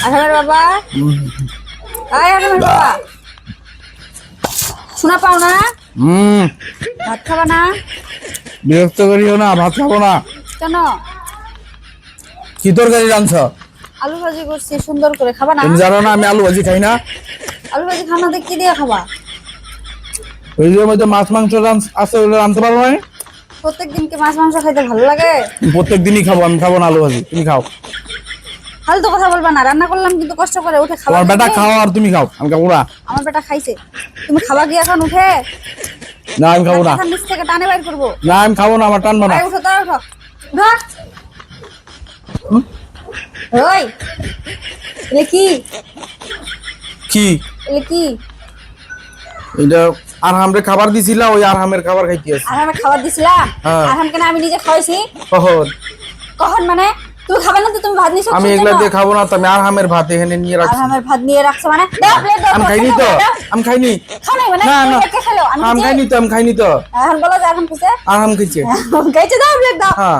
আরামের বাবা আয় আরামের বাবা শোনা পাও না ভাত খাবা না বিরক্ত করিও না, ভাত খাবো না। কেন? কি তরকারি রাঁধছ? আলু ভাজি করছি সুন্দর করে, খাবা না? তুমি জানো না আমি আলু ভাজি খাই না। আলু ভাজি খাও না তো কি দিয়ে খাবা? ওই যে মধ্যে মাছ মাংস আছে ওগুলো রাঁধতে পারবো না। প্রত্যেকদিন কি মাছ মাংস খাইতে ভালো লাগে? প্রত্যেক দিনই খাবো, আমি খাবো না আলু ভাজি, তুমি খাও। ফালতু কথা বলবা না, রান্না করলাম কিন্তু কষ্ট করে উঠে খাবা। তোমার বেটা খাও আর তুমি খাও, আমি খাবো না। আমার বেটা খাইছে, তুমি খাবা কি এখন উঠে? না আমি খাবো না। এখন নিচ থেকে টানে বাইর করবো। না আমি খাবো না, আমার টানবো না। আয় উঠো তো, উঠো উঠো। ওই এলে কি কি এলে কি এটা? আরহামরে খাবার দিছিলা, ওই আরহামের খাবার খাইতে আছে। আরহামে খাবার দিছিলা? হ্যাঁ। আরহামকে না আমি নিজে খাওয়াইছি। কখন? কখন মানে? তুমি খাবে না তো তুমি ভাত নিছো? আমি এগুলা দিয়ে খাবো না, তো আমি আরহামের ভাত এখানে নিয়ে রাখছি। আরহামের ভাত নিয়ে রাখছো মানে? দাও প্লেট দাও। আমি খাইনি তো, আমি খাইনি। খাও নাই মানে? না না কে খেলো? আমি আমি খাইনি তো, আমি খাইনি তো। এখন বলো যে আরহাম খাইছে? আরহাম খাইছে। খাইছে, দাও প্লেট দাও। হ্যাঁ।